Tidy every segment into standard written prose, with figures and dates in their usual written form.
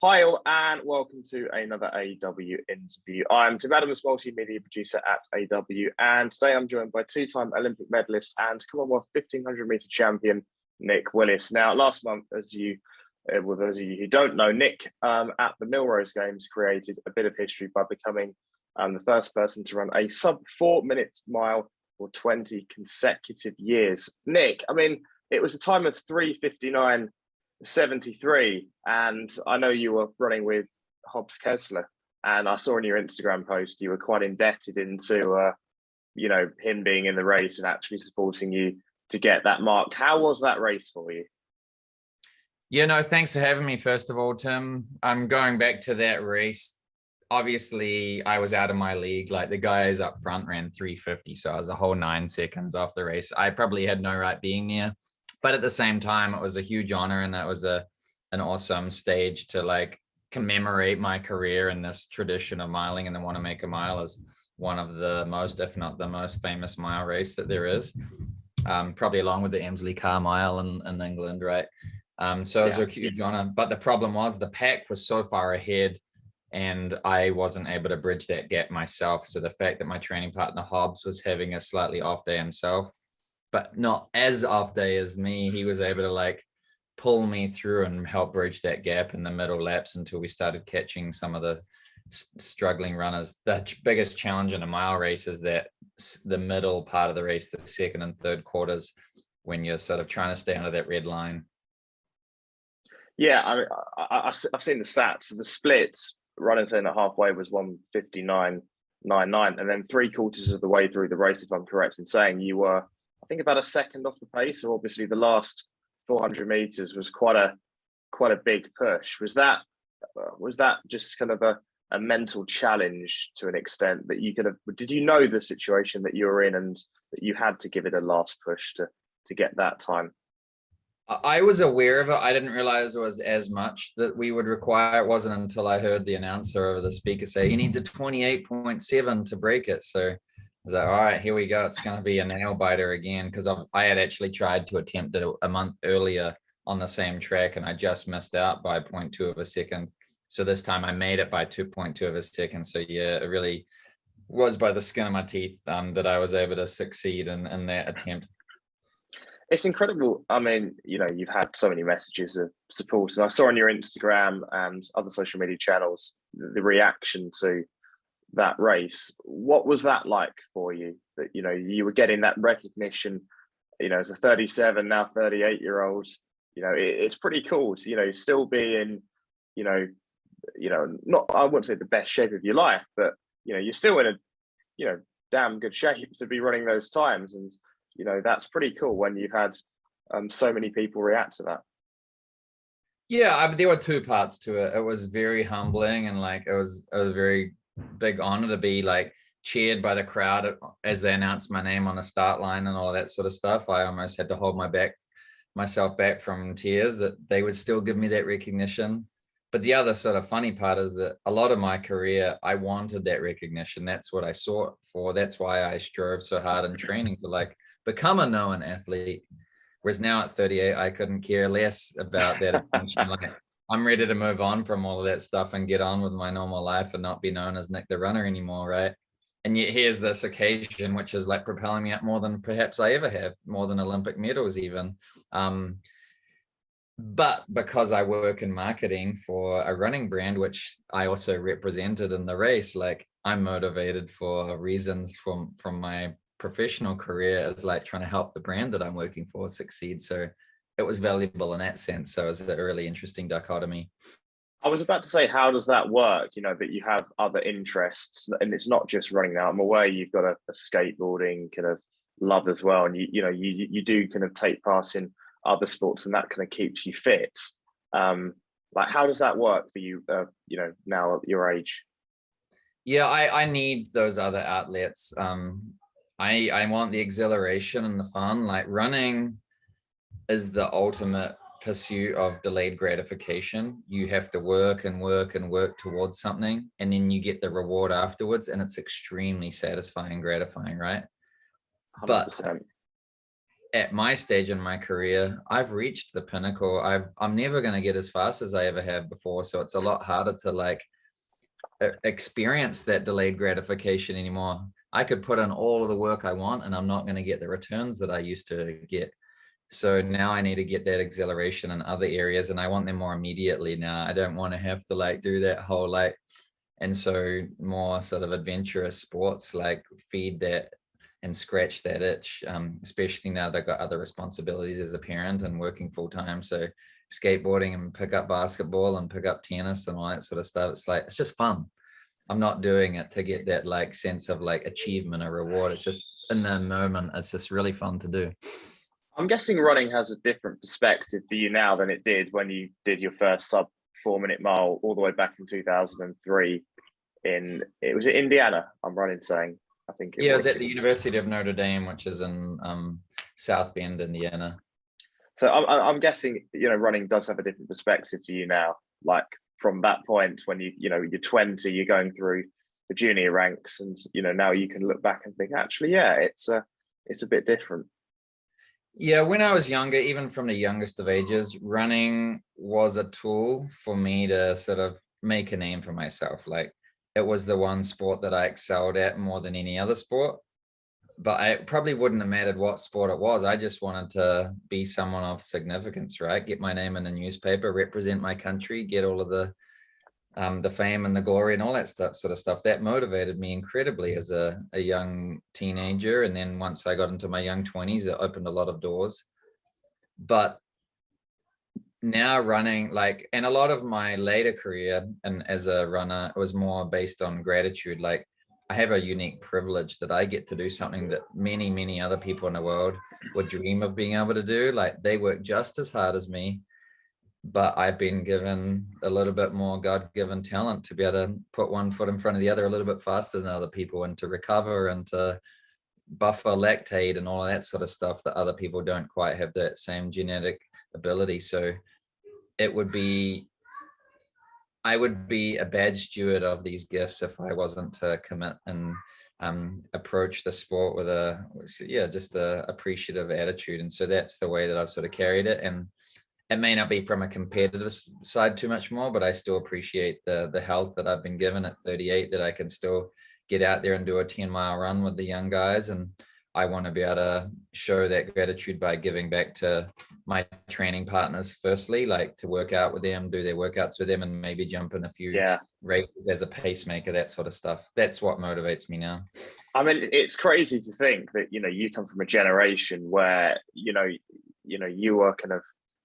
Hi all, and welcome to another AW interview. I'm Tim Adams, multimedia producer at AW, and today I'm joined by two-time Olympic medalist and Commonwealth 1500 meter champion Nick Willis. Now, last month, as you who don't know, Nick at the Millrose Games created a bit of history by becoming the first person to run a sub 4-minute mile for 20 consecutive years. Nick, I mean, it was a time of 3:59.73, and I know you were running with Hobbs Kessler, and I saw in your Instagram post you were quite indebted into him being in the race and actually supporting you to get that mark. How was that race for you? Yeah, no, thanks for having me, first of all, Tim. I'm going back to that race. Obviously, I was out of my league. Like, the guys up front ran 3:50, so I was a whole 9 seconds off the race. I probably had no right being there. But at the same time, it was a huge honor, and that was an awesome stage to like commemorate my career in this tradition of miling. And the Wanamaker Mile is one of the most, if not the most famous mile race that there is, probably along with the Emsley Car Mile in England, right? So it was a huge honor. But the problem was the pack was so far ahead, and I wasn't able to bridge that gap myself. So the fact that my training partner Hobbs was having a slightly off day himself, but not as off day as me, he was able to like pull me through and help bridge that gap in the middle laps until we started catching some of the struggling runners. The biggest challenge in a mile race is that the middle part of the race, the second and third quarters, when you're sort of trying to stay under that red line. Yeah, I've seen the stats. The splits running in at halfway was 1:59.99, and then 3/4 of the way through the race, if I'm correct in saying, you were, I think, about a second off the pace. So obviously the last 400 meters was quite a big push. Was that just kind of a mental challenge to an extent that you could have? Did you know the situation that you were in and that you had to give it a last push to get that time? I was aware of it. I didn't realize it was as much that we would require. It wasn't until I heard the announcer over the speaker say he needs a 28.7 to break it. So I was like, all right, here we go. It's going to be a nail biter again, because I had actually tried to attempt it a month earlier on the same track, and I just missed out by 0.2 of a second. So this time I made it by 2.2 of a second. So yeah, it really was by the skin of my teeth that I was able to succeed in that attempt. It's incredible. I mean, you've had so many messages of support, and I saw on your Instagram and other social media channels the reaction to that race. What was that like for you? That you were getting that recognition, as a 37, now 38-year-old. It's pretty cool to still be in, not, I wouldn't say the best shape of your life, but you're still in a damn good shape to be running those times. And that's pretty cool when you've had so many people react to that. Yeah, there were two parts to it. It was very humbling, and like it was a very big honor to be like cheered by the crowd as they announced my name on the start line and all of that sort of stuff. I almost had to hold myself back from tears that they would still give me that recognition. But the other sort of funny part is that a lot of my career, I wanted that recognition. That's what I sought for. That's why I strove so hard in training to like become a known athlete. Whereas now at 38, I couldn't care less about that attention. Like, I'm ready to move on from all of that stuff and get on with my normal life and not be known as Nick the Runner anymore, right? And yet here's this occasion, which is like propelling me up more than perhaps I ever have, more than Olympic medals even. But because I work in marketing for a running brand, which I also represented in the race, like I'm motivated for reasons from my professional career as like trying to help the brand that I'm working for succeed. So it was valuable in that sense. So it was a really interesting dichotomy. I was about to say, how does that work? That you have other interests, and it's not just running now. I'm aware you've got a skateboarding kind of love as well, and you do kind of take part in other sports, and that kind of keeps you fit. Like, how does that work for you? Now at your age. Yeah, I need those other outlets. I want the exhilaration and the fun. Like, running is the ultimate pursuit of delayed gratification. You have to work and work and work towards something, and then you get the reward afterwards, and it's extremely satisfying and gratifying, right? 100%. at my stage in my career, I've reached the pinnacle. I'm never going to get as fast as I ever have before. So it's a lot harder to like experience that delayed gratification anymore. I could put in all of the work I want and I'm not going to get the returns that I used to get. So now I need to get that exhilaration in other areas, and I want them more immediately now. I don't want to have to like do that whole like, and so more sort of adventurous sports like feed that and scratch that itch, especially now that I've got other responsibilities as a parent and working full time. So skateboarding and pick up basketball and pick up tennis and all that sort of stuff. It's like, it's just fun. I'm not doing it to get that like sense of like achievement or reward. It's just in the moment. It's just really fun to do. I'm guessing running has a different perspective for you now than it did when you did your first sub 4 minute mile all the way back in 2003 in, it was Indiana, I'm running saying. I think it was at the University of Notre Dame, which is in South Bend, Indiana. So I'm guessing, running does have a different perspective to you now. Like from that point when you're 20, you're going through the junior ranks, and now you can look back and think, actually, yeah, it's a bit different. Yeah, when I was younger, even from the youngest of ages, running was a tool for me to sort of make a name for myself. Like it was the one sport that I excelled at more than any other sport. But I probably wouldn't have mattered what sport it was. I just wanted to be someone of significance, right? Get my name in the newspaper, represent my country, get all of the fame and the glory and all that stuff, sort of stuff. That motivated me incredibly as a young teenager. And then once I got into my young 20s, it opened a lot of doors. But now running, like, and a lot of my later career and as a runner, it was more based on gratitude. Like I have a unique privilege that I get to do something that many, many other people in the world would dream of being able to do. Like they work just as hard as me, but I've been given a little bit more God-given talent to be able to put one foot in front of the other a little bit faster than other people, and to recover and to buffer lactate and all of that sort of stuff that other people don't quite have that same genetic ability. So I would be a bad steward of these gifts if I wasn't to commit and approach the sport with just a appreciative attitude. And so that's the way that I've sort of carried it. And it may not be from a competitive side too much more, but I still appreciate the health that I've been given at 38, that I can still get out there and do a 10-mile run with the young guys. And I want to be able to show that gratitude by giving back to my training partners, firstly, like to work out with them, do their workouts with them, and maybe jump in a few races as a pacemaker, that sort of stuff. That's what motivates me now. I mean, it's crazy to think that, you come from a generation where, you were kind of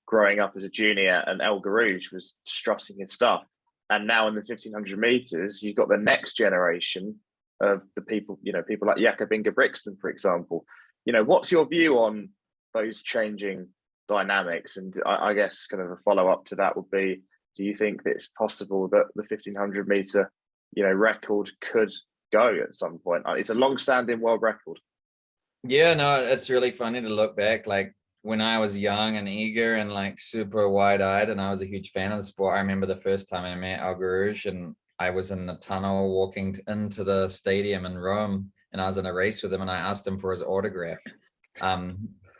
growing up as a junior and El Garouge was strutting his stuff. And now in the 1500 meters, you've got the next generation of the people, people like Jakob Ingebrigtsen, for example. What's your view on those changing dynamics? And I guess kind of a follow-up to that would be, do you think that it's possible that the 1500 meter, record could go at some point? It's a long-standing world record. Yeah, no, it's really funny to look back. Like when I was young and eager and like super wide-eyed, and I was a huge fan of the sport, I remember the first time I met El Garouge, and I was in the tunnel walking into the stadium in Rome, and I was in a race with him, and I asked him for his autograph.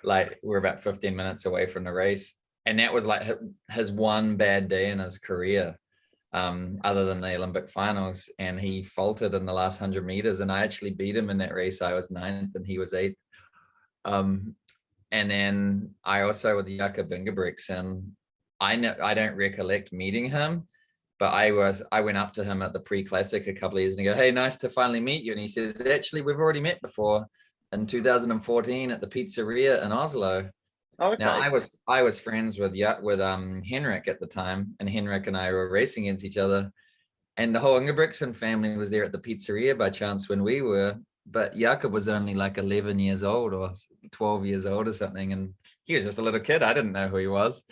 Like we're about 15 minutes away from the race, and that was like his one bad day in his career, other than the Olympic finals, and he faltered in the last 100 meters, and I actually beat him in that race. I was 9th and he was 8th. And then I also, with Jakob Ingebrigtsen, I don't recollect meeting him, but I went up to him at the pre-classic a couple of years and go, "Hey, nice to finally meet you." And he says, "Actually, we've already met before in 2014 at the pizzeria in Oslo." Okay. Now I was friends with Henrik at the time, and Henrik and I were racing against each other, and the whole Ingebrigtsen family was there at the pizzeria by chance when we were. But Jakob was only like 11 years old or 12 years old or something, and he was just a little kid. I didn't know who he was,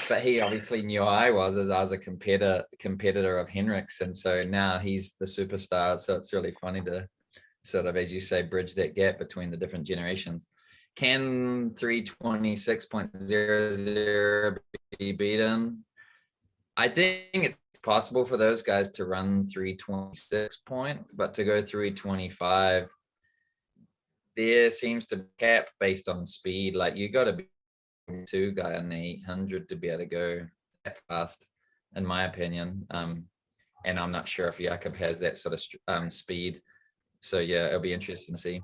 but he obviously knew who I was, as I was a competitor of Henrik's, and so now he's the superstar. So it's really funny to sort of, as you say, bridge that gap between the different generations. Can 326.00 be beaten? I think it's possible for those guys to run 326 but to go 325, there seems to be a cap based on speed. Like you got to be a 2 guy on the 800 to be able to go that fast, in my opinion. And I'm not sure if Jakob has that sort of speed. So yeah, it'll be interesting to see.